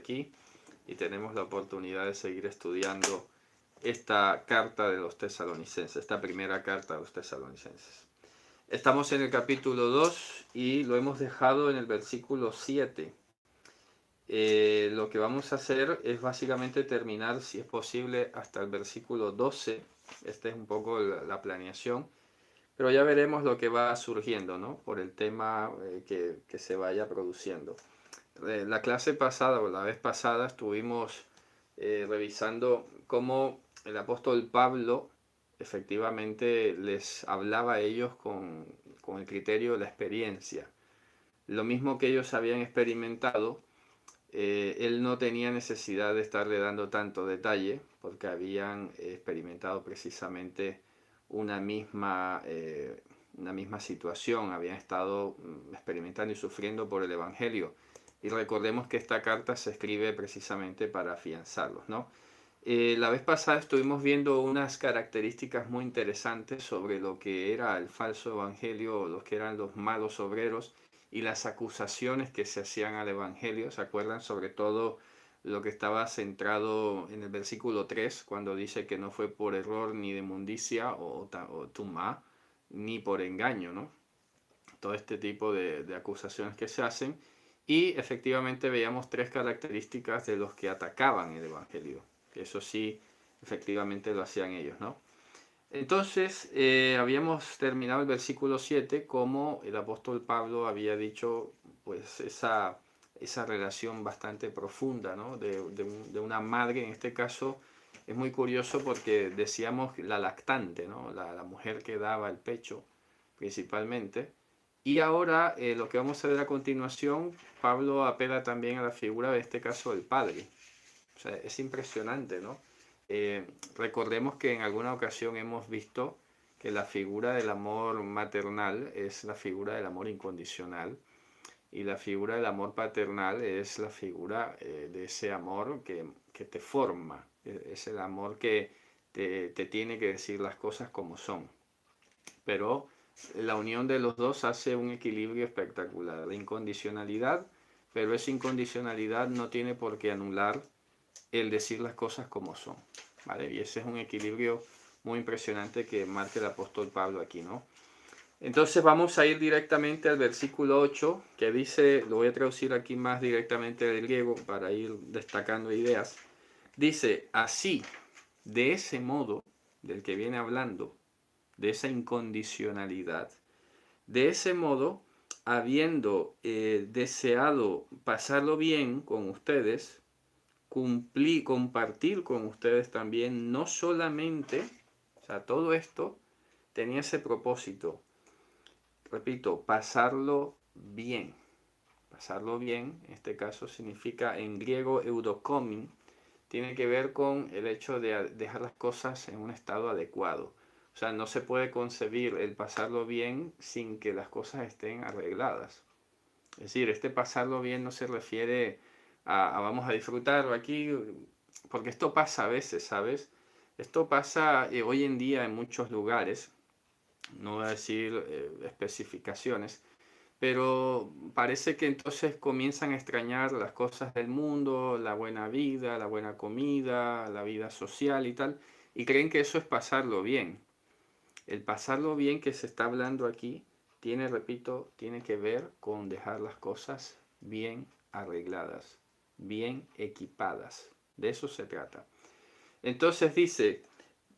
aquí y tenemos la oportunidad de seguir estudiando esta carta de los tesalonicenses, esta primera carta de los tesalonicenses. Estamos en el capítulo 2 y lo hemos dejado en el versículo 7. Lo que vamos a hacer es básicamente terminar, si es posible, hasta el versículo 12. Esta es un poco la planeación, pero ya veremos lo que va surgiendo, ¿no? Por el tema que se vaya produciendo. La clase pasada o la vez pasada estuvimos revisando cómo el apóstol Pablo efectivamente les hablaba a ellos con el criterio de la experiencia. Lo mismo que ellos habían experimentado, él no tenía necesidad de estarle dando tanto detalle porque habían experimentado precisamente una misma situación, habían estado experimentando y sufriendo por el Evangelio. Y recordemos que esta carta se escribe precisamente para afianzarlos, ¿no? La vez pasada estuvimos viendo unas características muy interesantes sobre lo que era el falso evangelio, o los que eran los malos obreros y las acusaciones que se hacían al evangelio. ¿Se acuerdan? Sobre todo lo que estaba centrado en el versículo 3, cuando dice que no fue por error ni de mundicia o tumá, ni por engaño, ¿no? Todo este tipo de acusaciones que se hacen. Y efectivamente veíamos tres características de los que atacaban el evangelio. Eso sí, efectivamente lo hacían ellos, ¿no? Entonces, habíamos terminado el versículo 7 como el apóstol Pablo había dicho, pues esa relación bastante profunda, ¿no? De una madre, en este caso, es muy curioso porque decíamos la lactante, ¿no? La mujer que daba el pecho, principalmente. Y ahora, lo que vamos a ver a continuación, Pablo apela también a la figura, de este caso, del padre. O sea, es impresionante, ¿no? Recordemos que en alguna ocasión hemos visto que la figura del amor maternal es la figura del amor incondicional y la figura del amor paternal es la figura de ese amor que te forma, es el amor que te tiene que decir las cosas como son. Pero la unión de los dos hace un equilibrio espectacular, la incondicionalidad, pero esa incondicionalidad no tiene por qué anular el decir las cosas como son, ¿vale? Y ese es un equilibrio muy impresionante que marca el apóstol Pablo aquí, ¿no? Entonces vamos a ir directamente al versículo 8, que dice, lo voy a traducir aquí más directamente del griego para ir destacando ideas. Dice, así, de ese modo del que viene hablando, de esa incondicionalidad, de ese modo, habiendo deseado pasarlo bien con ustedes, compartir con ustedes también, no solamente, o sea, todo esto tenía ese propósito, repito, pasarlo bien. Pasarlo bien, en este caso significa en griego eudokomin, tiene que ver con el hecho de dejar las cosas en un estado adecuado. O sea, no se puede concebir el pasarlo bien sin que las cosas estén arregladas. Es decir, este pasarlo bien no se refiere a vamos a disfrutarlo aquí, porque esto pasa a veces, ¿sabes? Esto pasa hoy en día en muchos lugares, no voy a decir especificaciones, pero parece que entonces comienzan a extrañar las cosas del mundo, la buena vida, la buena comida, la vida social y tal, y creen que eso es pasarlo bien. El pasarlo bien que se está hablando aquí tiene, repito, tiene que ver con dejar las cosas bien arregladas, bien equipadas. De eso se trata. Entonces dice,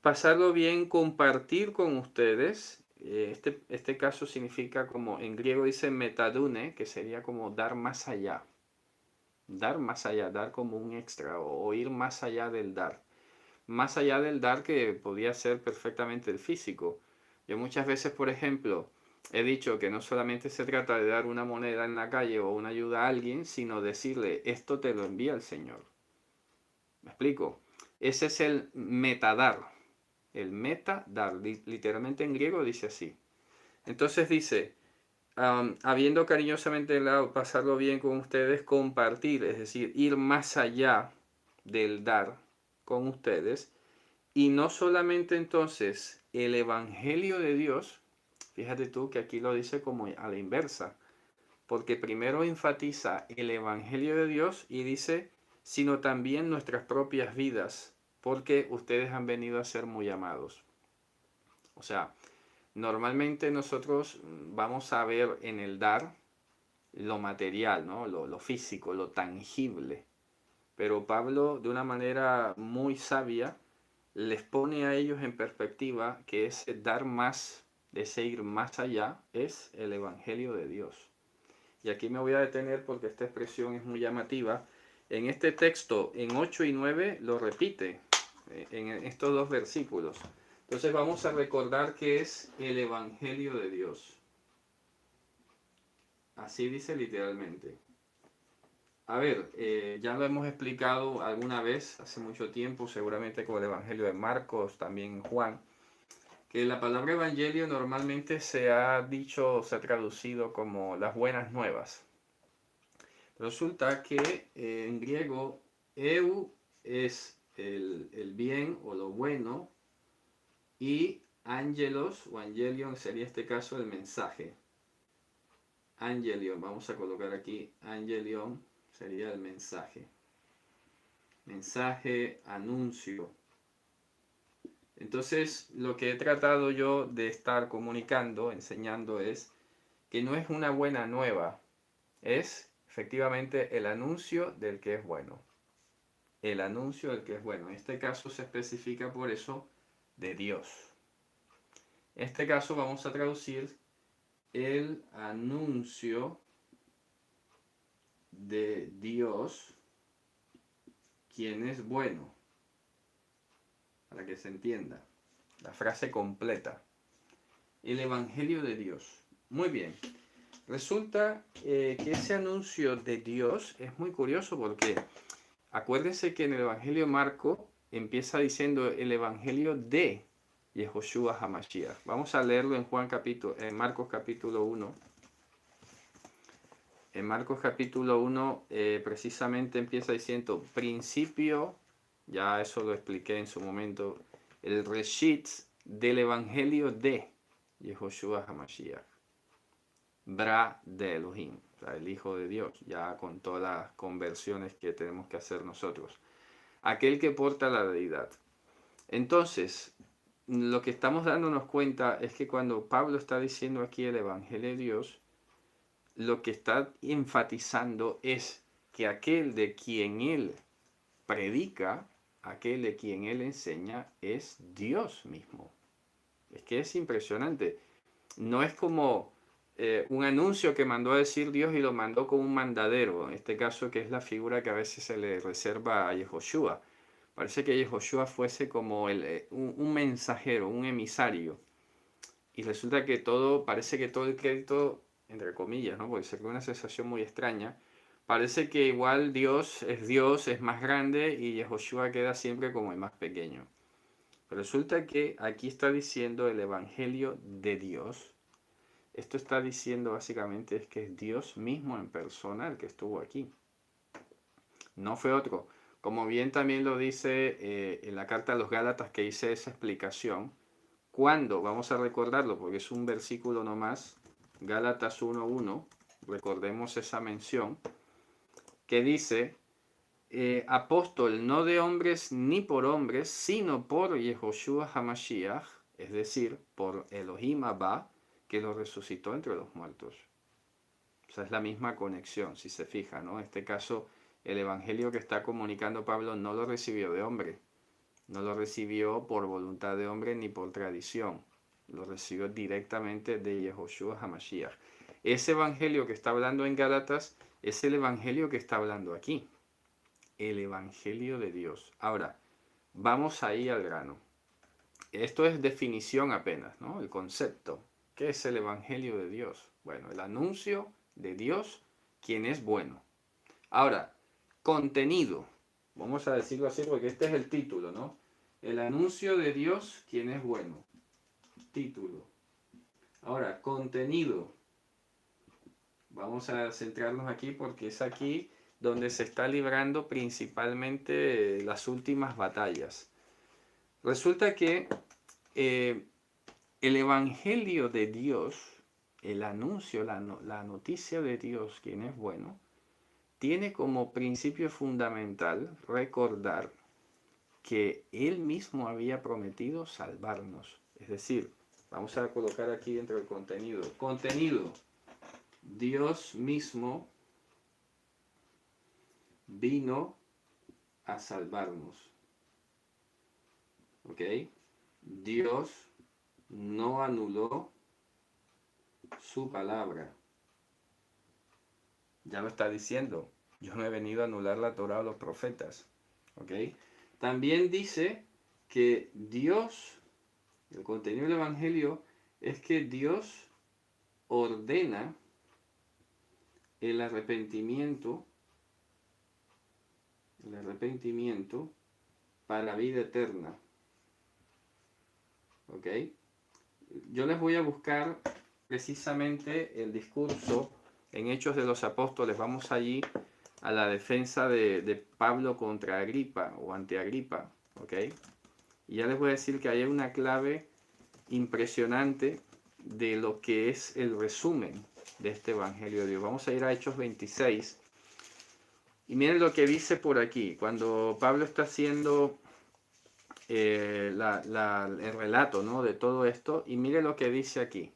pasarlo bien, compartir con ustedes. Este caso significa como, en griego dice metadune, que sería como dar más allá. Dar más allá, dar como un extra o ir más allá del dar. Más allá del dar que podía ser perfectamente el físico. Yo muchas veces, por ejemplo, he dicho que no solamente se trata de dar una moneda en la calle o una ayuda a alguien, sino decirle, esto te lo envía el Señor. ¿Me explico? Ese es el metadar. El metadar, literalmente en griego dice así. Entonces dice, habiendo cariñosamente pasarlo bien con ustedes, compartir, es decir, ir más allá del dar con ustedes. Y no solamente entonces el Evangelio de Dios, fíjate tú que aquí lo dice como a la inversa, porque primero enfatiza el Evangelio de Dios y dice, sino también nuestras propias vidas, porque ustedes han venido a ser muy amados. O sea, normalmente nosotros vamos a ver en el dar lo material, ¿no? Lo físico, lo tangible. Pero Pablo, de una manera muy sabia, les pone a ellos en perspectiva que ese dar más, ese ir más allá, es el Evangelio de Dios. Y aquí me voy a detener porque esta expresión es muy llamativa. En este texto, en 8 y 9, lo repite, en estos dos versículos. Entonces vamos a recordar que es el Evangelio de Dios. Así dice literalmente. A ver, ya lo hemos explicado alguna vez, hace mucho tiempo, seguramente con el Evangelio de Marcos, también Juan, que la palabra Evangelio normalmente se ha dicho, se ha traducido como las buenas nuevas. Resulta que en griego, eu es el bien o lo bueno, y angelos o angelion sería este caso el mensaje. Angelion, vamos a colocar aquí, angelion sería el mensaje. Mensaje, anuncio. Entonces, lo que he tratado yo de estar comunicando, enseñando, es que no es una buena nueva, es efectivamente el anuncio del que es bueno. El anuncio del que es bueno. En este caso se especifica por eso de Dios. En este caso vamos a traducir el anuncio de Dios, quien es bueno, para que se entienda la frase completa. El Evangelio de Dios. Muy bien. Resulta que ese anuncio de Dios es muy curioso porque acuérdense que en el Evangelio de Marco empieza diciendo el Evangelio de Yehoshua HaMashiach. Vamos a leerlo en Marcos capítulo 1. En Marcos capítulo 1 precisamente empieza diciendo principio, ya eso lo expliqué en su momento, el reshit del Evangelio de Yehoshua HaMashiach. Bra de Elohim, o sea, el Hijo de Dios, ya con todas las conversiones que tenemos que hacer nosotros. Aquel que porta la deidad. Entonces, lo que estamos dándonos cuenta es que cuando Pablo está diciendo aquí el Evangelio de Dios, lo que está enfatizando es que aquel de quien él predica, aquel de quien él enseña, es Dios mismo. Es que es impresionante. No es como un anuncio que mandó a decir Dios y lo mandó con un mandadero, en este caso que es la figura que a veces se le reserva a Yehoshua. Parece que Yehoshua fuese como un mensajero, un emisario. Y resulta que parece que todo el crédito, entre comillas, ¿no? Porque se crea una sensación muy extraña. Parece que igual Dios, es más grande y Yehoshua queda siempre como el más pequeño. Pero resulta que aquí está diciendo el Evangelio de Dios. Esto está diciendo básicamente es que es Dios mismo en persona el que estuvo aquí. No fue otro. Como bien también lo dice en la carta a los Gálatas que hice esa explicación. ¿Cuándo? Vamos a recordarlo porque es un versículo nomás. Gálatas 1:1. Recordemos esa mención. Que dice, apóstol no de hombres ni por hombres, sino por Yehoshua HaMashiach, es decir, por Elohim Abba, que lo resucitó entre los muertos. O sea, es la misma conexión, si se fija, ¿no? En este caso, el evangelio que está comunicando Pablo no lo recibió de hombre, no lo recibió por voluntad de hombre ni por tradición, lo recibió directamente de Yehoshua HaMashiach. Ese evangelio que está hablando en Gálatas es el evangelio que está hablando aquí, el evangelio de Dios. Ahora, vamos ahí al grano. Esto es definición apenas, ¿no? El concepto. ¿Qué es el Evangelio de Dios? Bueno, el anuncio de Dios, quien es bueno. Ahora, contenido. Vamos a decirlo así porque este es el título, ¿no? El anuncio de Dios, quien es bueno. Título. Ahora, contenido. Vamos a centrarnos aquí porque es aquí donde se está librando principalmente las últimas batallas. Resulta que el Evangelio de Dios, el anuncio, la noticia de Dios, quien es bueno, tiene como principio fundamental recordar que Él mismo había prometido salvarnos. Es decir, vamos a colocar aquí dentro del contenido. Contenido. Dios mismo vino a salvarnos. ¿Ok? Dios no anuló su palabra. Ya lo está diciendo. Yo no he venido a anular la Torá o los profetas. ¿Ok? También dice que Dios, el contenido del Evangelio, es que Dios ordena el arrepentimiento para vida eterna. ¿Ok? Yo les voy a buscar precisamente el discurso en Hechos de los Apóstoles. Vamos allí a la defensa de Pablo contra Agripa o ante Agripa. ¿Ok? Y ya les voy a decir que hay una clave impresionante de lo que es el resumen de este Evangelio de Dios. Vamos a ir a Hechos 26. Y miren lo que dice por aquí. Cuando Pablo está haciendo el relato, ¿no?, de todo esto. Y miren lo que dice aquí.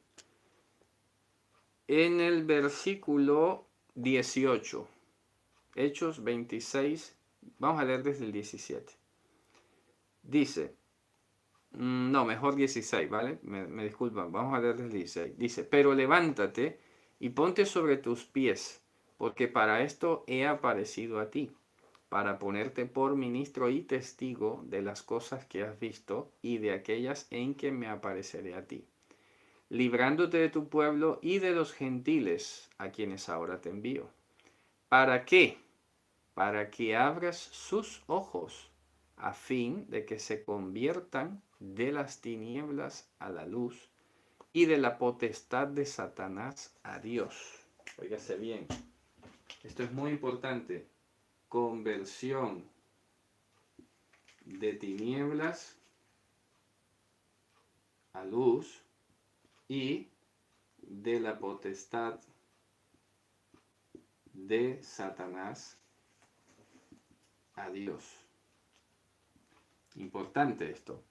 En el versículo 18. Hechos 26. Vamos a leer desde el 17. Dice... No, mejor 16, ¿vale? Me disculpan, vamos a leer el 16. Dice, pero levántate y ponte sobre tus pies, porque para esto he aparecido a ti, para ponerte por ministro y testigo de las cosas que has visto y de aquellas en que me apareceré a ti, librándote de tu pueblo y de los gentiles a quienes ahora te envío. ¿Para qué? Para que abras sus ojos, a fin de que se conviertan de las tinieblas a la luz y de la potestad de Satanás a Dios. Óigase bien, esto es muy importante. Conversión de tinieblas a luz y de la potestad de Satanás a Dios. Importante esto.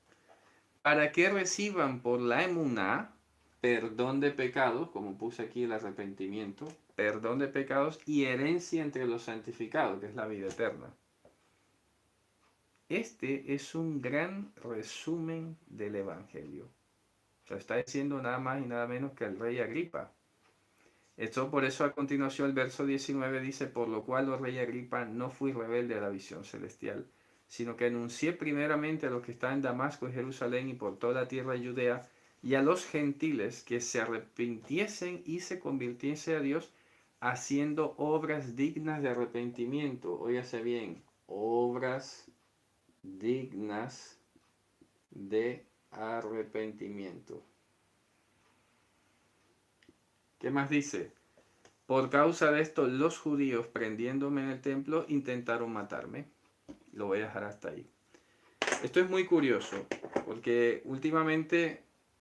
Para que reciban por la emuná perdón de pecados, como puse aquí el arrepentimiento, perdón de pecados y herencia entre los santificados, que es la vida eterna. Este es un gran resumen del Evangelio. O sea, está diciendo nada más y nada menos que el rey Agripa. Esto por eso a continuación el verso 19 dice, por lo cual, oh rey Agripa, no fui rebelde a la visión celestial, sino que anuncié primeramente a los que están en Damasco y Jerusalén y por toda la tierra de Judea, y a los gentiles que se arrepintiesen y se convirtiesen a Dios, haciendo obras dignas de arrepentimiento. Óigase bien, obras dignas de arrepentimiento. ¿Qué más dice? Por causa de esto, los judíos, prendiéndome en el templo, intentaron matarme. Lo voy a dejar hasta ahí. Esto es muy curioso, porque últimamente